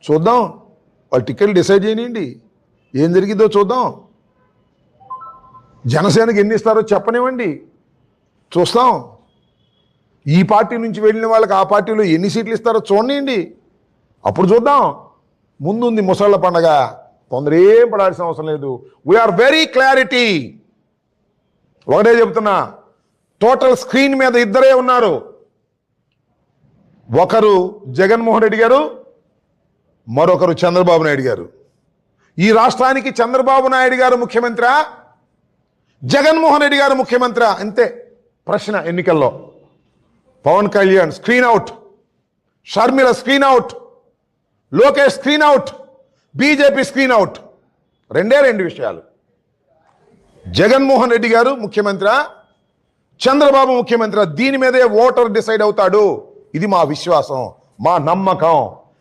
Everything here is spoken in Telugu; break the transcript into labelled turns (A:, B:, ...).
A: చూద్దాం, వాళ్ళు టికెట్లు డిసైడ్ చేయనివ్వండి, ఏం జరిగిందో చూద్దాం. జనసేనకి ఎన్ని ఇస్తారో చెప్పనివ్వండి, చూస్తాం. ఈ పార్టీ నుంచి వెళ్ళిన వాళ్ళకి ఆ పార్టీలో ఎన్ని సీట్లు ఇస్తారో చూడండి, అప్పుడు చూద్దాం. ముందుంది ముసళ్ళ పండగ, తొందర ఏం పడాల్సిన అవసరం లేదు. We are very clarity. ఒకటే చెబుతున్నా, టోటల్ స్క్రీన్ మీద ఇద్దరే ఉన్నారు. ఒకరు జగన్మోహన్ రెడ్డి గారు, మరొకరు చంద్రబాబు నాయుడు గారు. ఈ రాష్ట్రానికి చంద్రబాబు నాయుడు గారు ముఖ్యమంత్రి, జగన్మోహన్ రెడ్డి గారు ముఖ్యమంత్రి, అంతే ప్రశ్న. ఎన్నికల్లో Pawan Kalyan screen out, Sharmila screen out, Lokesh screen out, BJP screen out. రెండు విషయాలు. జగన్మోహన్ రెడ్డి గారు ముఖ్యమంత్రి, చంద్రబాబు ముఖ్యమంత్రి. దీని మీదే ఓటర్ డిసైడ్ అవుతాడు. ఇది మా విశ్వాసం, మా నమ్మకం.